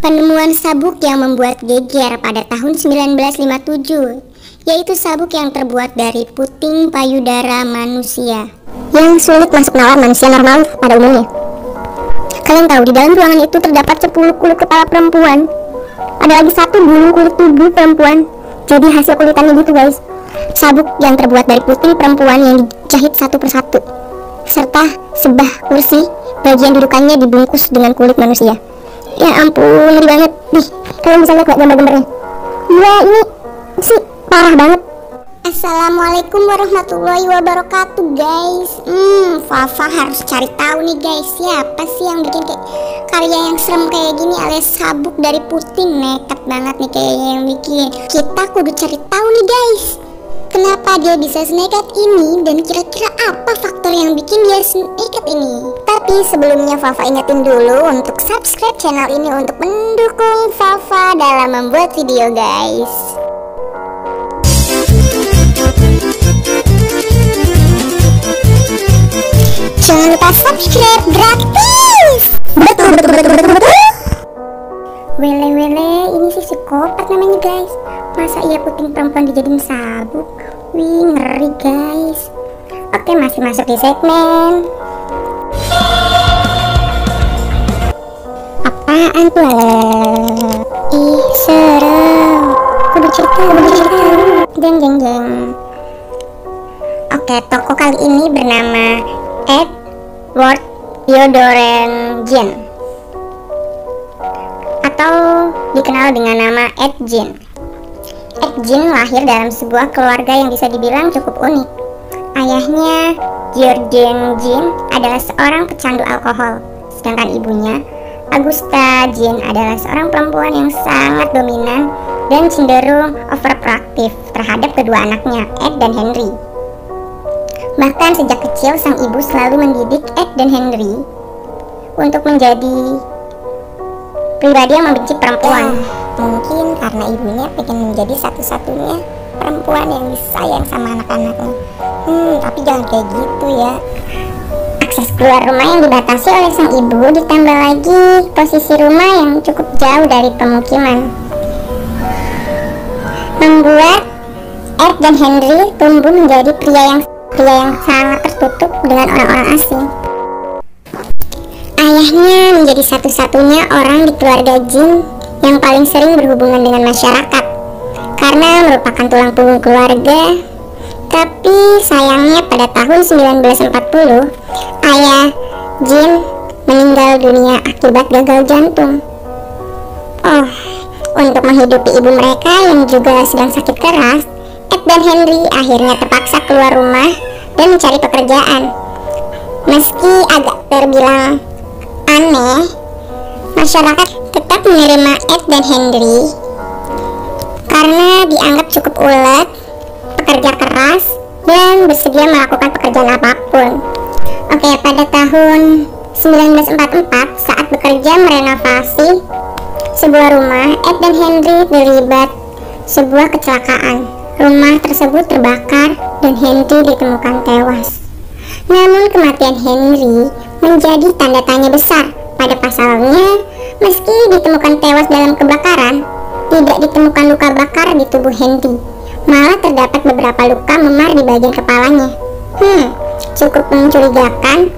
Penemuan sabuk yang membuat geger pada tahun 1957, yaitu sabuk yang terbuat dari puting payudara manusia yang sulit masuk nalar manusia normal pada umumnya. Kalian tahu di dalam ruangan itu terdapat 10 kulit kepala perempuan. Ada lagi 1 bulu kulit tubuh perempuan. Jadi hasil kulitannya gitu guys. Sabuk yang terbuat dari puting perempuan yang dijahit satu persatu, serta sebah kursi bagian dudukannya dibungkus dengan kulit manusia. Ya ampun, ngeri banget. Nih, kalian bisa lihat gak gambar-gambarnya? Gila, ini sih parah banget. Assalamualaikum warahmatullahi wabarakatuh guys. Fafa harus cari tahu nih guys, siapa sih yang bikin kayak karya yang serem kayak gini alias sabuk dari puting. Nekat banget nih kayaknya yang bikin. Kita kudu cari tahu nih guys, kenapa dia bisa senekat ini dan kira-kira apa faktor yang bikin dia senekat ini. Tapi sebelumnya Fafa ingetin dulu untuk subscribe channel ini untuk mendukung Fafa dalam membuat video guys. Jangan lupa subscribe gratis. Betul. Wele, ini sih psikopat namanya guys. Masa iya puting perempuan dijadiin sabuk? Wih, ngeri guys. Oke, masih masuk di segmen apaan tuh? Ih, serem. Kudu cerita. Jeng. Oke, toko kali ini bernama Edward Theodore Jean, atau dikenal dengan nama Ed Jean. Ed Jean lahir dalam sebuah keluarga yang bisa dibilang cukup unik. Ayahnya, Georgine Jean, adalah seorang pecandu alkohol, sedangkan ibunya, Augusta Jean, adalah seorang perempuan yang sangat dominan dan cenderung overprotective terhadap kedua anaknya, Ed dan Henry. Bahkan sejak kecil sang ibu selalu mendidik Ed dan Henry untuk menjadi pribadi yang membenci perempuan. Mungkin karena ibunya pengen menjadi satu-satunya perempuan yang disayang sama anak-anaknya. Tapi jangan kayak gitu ya. Akses keluar rumah yang dibatasi oleh sang ibu, ditambah lagi posisi rumah yang cukup jauh dari pemukiman, membuat Ed dan Henry tumbuh menjadi pria yang sangat tertutup dengan orang-orang asing. Ayahnya menjadi satu-satunya orang di keluarga Jean yang paling sering berhubungan dengan masyarakat karena merupakan tulang punggung keluarga. Tapi sayangnya pada tahun 1940, ayah Jean meninggal dunia akibat gagal jantung. Untuk menghidupi ibu mereka yang juga sedang sakit keras, Ed dan Henry akhirnya terpaksa keluar rumah dan mencari pekerjaan. Meski agak terbilang aneh, masyarakat tetap menerima Ed dan Henry karena dianggap cukup ulet, pekerja keras, dan bersedia melakukan pekerjaan apapun. Oke, pada tahun 1944 saat bekerja merenovasi sebuah rumah, Ed dan Henry terlibat sebuah kecelakaan. Rumah tersebut terbakar dan Henry ditemukan tewas. Namun kematian Henry menjadi tanda tanya besar. Pada pasalnya, meski ditemukan tewas dalam kebakaran, tidak ditemukan luka bakar di tubuh Henry. Malah terdapat beberapa luka memar di bagian kepalanya. Cukup mencurigakan.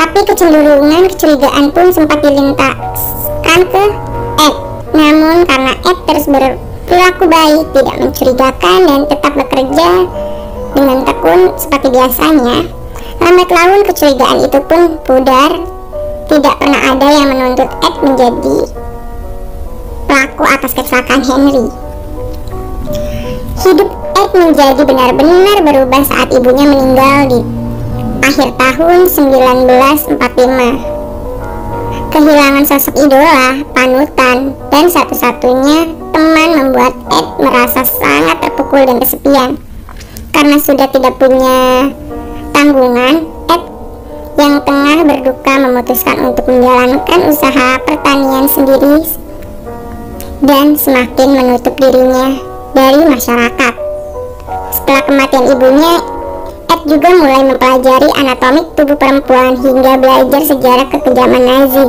Tapi kecurigaan pun sempat dilintaskan ke Ed. Namun karena Ed terus berperilaku baik, tidak mencurigakan, dan tetap bekerja dengan tekun seperti biasanya, lambat laun kecurigaan itu pun pudar. Tidak pernah ada yang menuntut Ed menjadi pelaku atas kecelakaan Henry. Hidup Ed menjadi benar-benar berubah saat ibunya meninggal di akhir tahun 1945. Kehilangan sosok idola, panutan, dan satu-satunya teman membuat Ed merasa sangat terpukul dan kesepian. Karena sudah tidak punya tanggungan, Ed yang tengah berduka memutuskan untuk menjalankan usaha pertanian sendiri dan semakin menutup dirinya dari masyarakat. Setelah kematian ibunya, Ed juga mulai mempelajari anatomik tubuh perempuan hingga belajar sejarah kekejaman Nazi.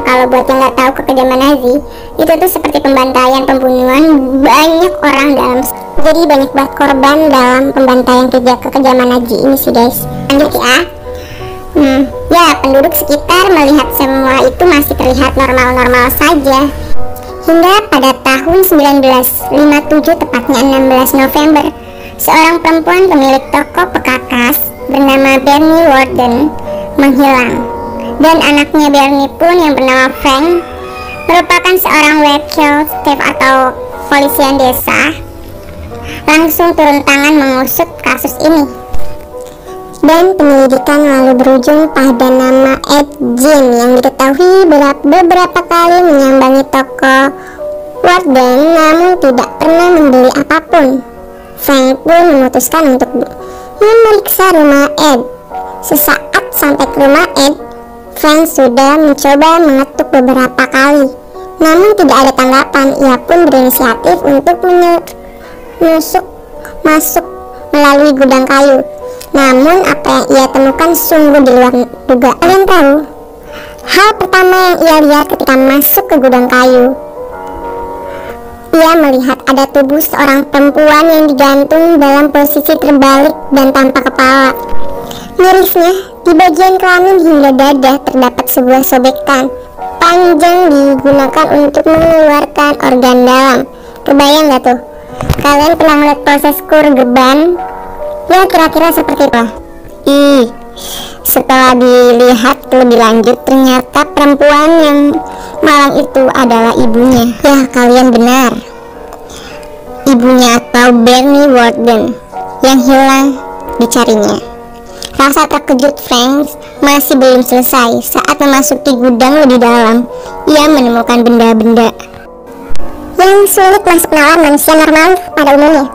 Kalau buat yang nggak tahu kekejaman Nazi, itu tuh seperti pembantaian, pembunuhan banyak orang jadi banyak banget korban dalam pembantaian kekejaman Nazi ini sih guys. Lanjut ya. Ya, penduduk sekitar melihat semua itu masih terlihat normal-normal saja. Hingga pada tahun 1957, tepatnya 16 November, seorang perempuan pemilik toko pekakas bernama Bernie Worden menghilang. Dan anaknya Bernie pun yang bernama Frank, merupakan seorang wakil staf atau polisian desa, langsung turun tangan mengusut kasus ini. Dan penyelidikan lalu berujung pada nama Ed Gein yang diketahui beberapa kali menyambangi toko Worden namun tidak pernah membeli apapun. Frank pun memutuskan untuk memeriksa rumah Ed. Sesaat sampai ke rumah Ed, Frank sudah mencoba mengetuk beberapa kali, namun tidak ada tanggapan. Ia pun berinisiatif untuk masuk melalui gudang kayu. Namun apa yang ia temukan sungguh di luar dugaan. Kalian tahu? Hal pertama yang ia lihat ketika masuk ke gudang kayu, ia melihat ada tubuh seorang perempuan yang digantung dalam posisi terbalik dan tanpa kepala. Mirisnya, di bagian kelamin hingga dada terdapat sebuah sobekan panjang digunakan untuk mengeluarkan organ dalam. Kebayang gak tuh? Kalian pernah melihat proses kurgeban? Ya kira-kira seperti itu. Setelah dilihat lebih lanjut, ternyata perempuan yang malang itu adalah ibunya. Ya, kalian benar, ibunya atau Bernie Worden yang hilang dicarinya. Rasa terkejut Frank masih belum selesai. Saat memasuki gudang lebih dalam, ia menemukan benda-benda yang sulit masuk nalar manusia normal pada umumnya.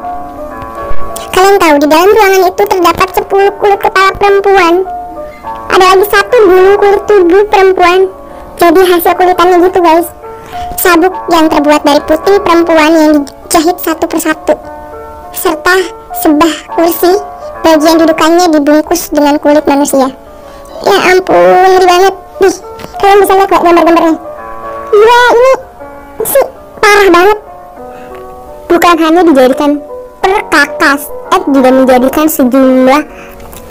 Kalian tahu, di dalam ruangan itu terdapat 10 kulit kepala perempuan. Ada lagi 1 gulung kulit tubuh perempuan. Jadi hasil kulitannya gitu guys. Sabuk yang terbuat dari putih perempuan yang dijahit satu persatu, serta sebah kursi bagian dudukannya dibungkus dengan kulit manusia. Ya ampun, ngeri banget. Nih, kalian bisa lihat gak gambar-gambarnya? Gila, ini sih parah banget. Bukan hanya dijadikan perkakas, Ed juga menjadikan sejumlah.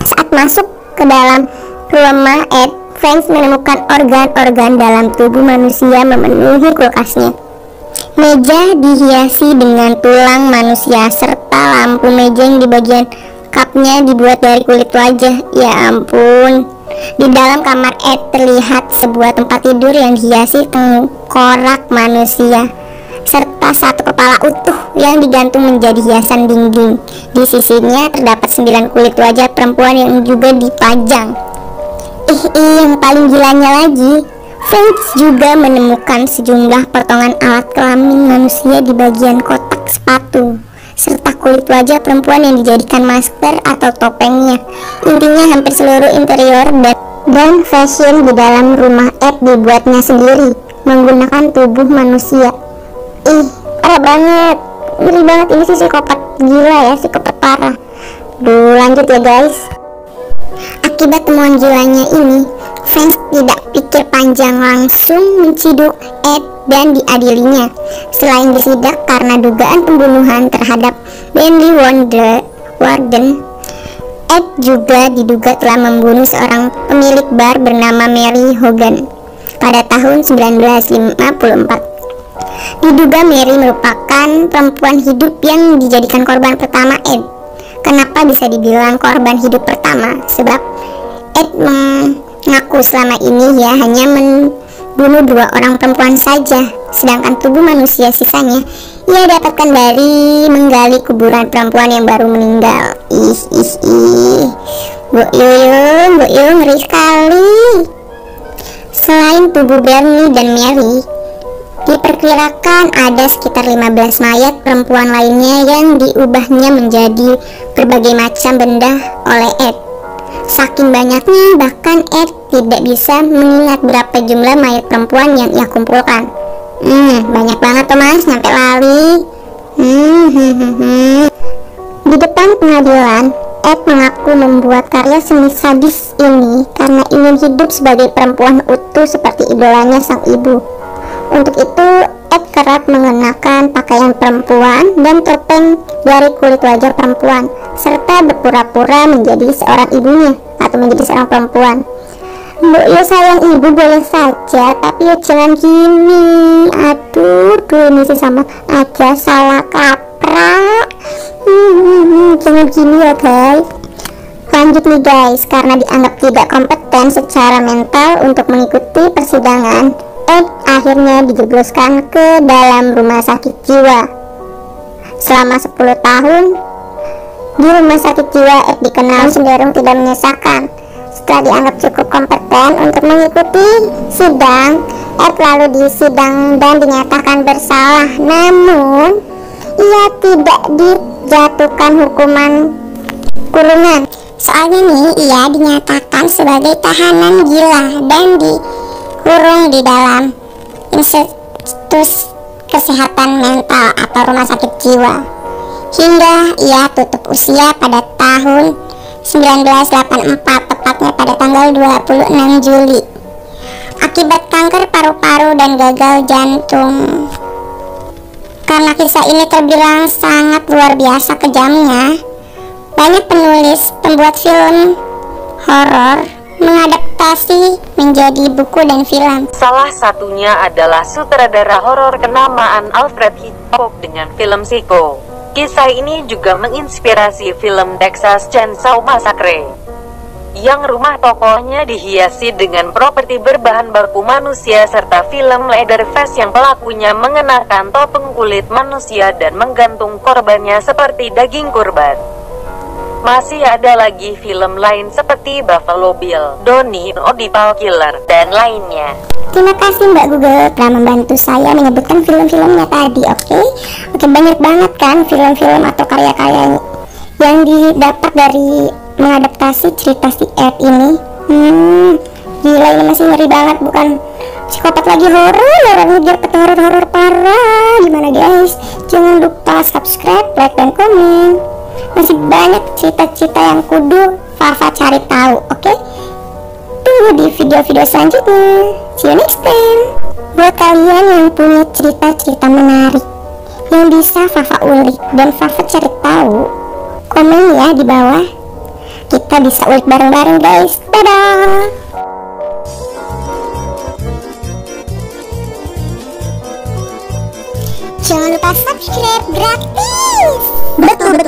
Saat masuk ke dalam rumah Ed, Frank menemukan organ-organ dalam tubuh manusia memenuhi kulkasnya. Meja dihiasi dengan tulang manusia serta lampu meja yang di bagian kapnya dibuat dari kulit wajah. Ya ampun. Di dalam kamar Ed terlihat sebuah tempat tidur yang dihiasi tengkorak manusia serta 1 kepala utuh yang digantung menjadi hiasan dinding. Di sisinya terdapat 9 kulit wajah perempuan yang juga dipajang. Yang paling gilanya lagi, Frank juga menemukan sejumlah potongan alat kelamin manusia di bagian kotak sepatu serta kulit wajah perempuan yang dijadikan masker atau topengnya. Intinya hampir seluruh interior dan fashion di dalam rumah Ed dibuatnya sendiri menggunakan tubuh manusia. Parah banget, ngeri banget. Ini sih psikopat gila ya, psikopat parah. Lanjut ya guys. Akibat temuan gilanya ini, Frank tidak pikir panjang, langsung menciduk Ed dan diadilinya. Selain disidak karena dugaan pembunuhan terhadap Bernie Worden, Ed juga diduga telah membunuh seorang pemilik bar bernama Mary Hogan pada tahun 1954. Diduga Mary merupakan perempuan hidup yang dijadikan korban pertama Ed. Kenapa bisa dibilang korban hidup pertama? Sebab Ed mengaku selama ini ya hanya membunuh 2 orang perempuan saja, sedangkan tubuh manusia sisanya ia dapatkan dari menggali kuburan perempuan yang baru meninggal. Bu Yu, ngeri sekali. Selain tubuh Bernie dan Mary, diperkirakan ada sekitar 15 mayat perempuan lainnya yang diubahnya menjadi berbagai macam benda oleh Ed. Saking banyaknya, bahkan Ed tidak bisa mengingat berapa jumlah mayat perempuan yang ia kumpulkan. Banyak banget tuh mas, sampai lali. Di depan pengadilan, Ed mengaku membuat karya seni sadis ini karena ingin hidup sebagai perempuan utuh seperti idolanya sang ibu. Untuk itu, Ed kerap mengenakan pakaian perempuan dan topeng dari kulit wajah perempuan, serta berpura-pura menjadi seorang ibunya atau menjadi seorang perempuan. Bu, ya sayang ibu boleh saja, tapi ya jangan gini. Aduh, ini sih sama aja salah kaprah. Jangan gini ya guys. Lanjut nih guys, karena dianggap tidak kompeten secara mental untuk mengikuti persidangan, Ed akhirnya dijebloskan ke dalam rumah sakit jiwa. Selama 10 tahun di rumah sakit jiwa, Ed dikenal cenderung tidak menyesakan. Setelah dianggap cukup kompeten untuk mengikuti sidang, Ed lalu disidang dan dinyatakan bersalah. Namun, ia tidak dijatuhkan hukuman kurungan. Soalnya nih, ia dinyatakan sebagai tahanan gila dan dikurung di dalam institusi kesehatan mental atau rumah sakit jiwa hingga ia tutup usia pada tahun 1984, tepatnya pada tanggal 26 Juli akibat kanker paru-paru dan gagal jantung. Karena kisah ini terbilang sangat luar biasa kejamnya, banyak penulis pembuat film horor mengadaptasi menjadi buku dan film. Salah satunya adalah sutradara horor kenamaan Alfred Hitchcock dengan film Psycho. Kisah ini juga menginspirasi film Texas Chainsaw Massacre, yang rumah tokohnya dihiasi dengan properti berbahan baku manusia, serta film Leatherface yang pelakunya mengenakan topeng kulit manusia dan menggantung korbannya seperti daging kurban. Masih ada lagi film lain seperti Buffalo Bill, Donnie O'Donnell Killer, dan lainnya. Terima kasih Mbak Google telah membantu saya menyebutkan film-filmnya tadi. Oke, banyak banget kan film-film atau karya-karya yang didapat dari mengadaptasi cerita si Ed ini. Gila, ini masih ngeri banget, bukan psikopat lagi, horor ngejar peta horor parah. Gimana guys? Jangan lupa subscribe, like, dan komen. Masih banyak cerita-cerita yang kudu Fafa cari tahu, oke? Tunggu di video-video selanjutnya. See you next time. Buat kalian yang punya cerita-cerita menarik yang bisa Fafa ulik dan Fafa cari tahu, komen ya di bawah. Kita bisa ulik bareng-bareng guys. Dadah. Jangan lupa subscribe, gratis. Betul.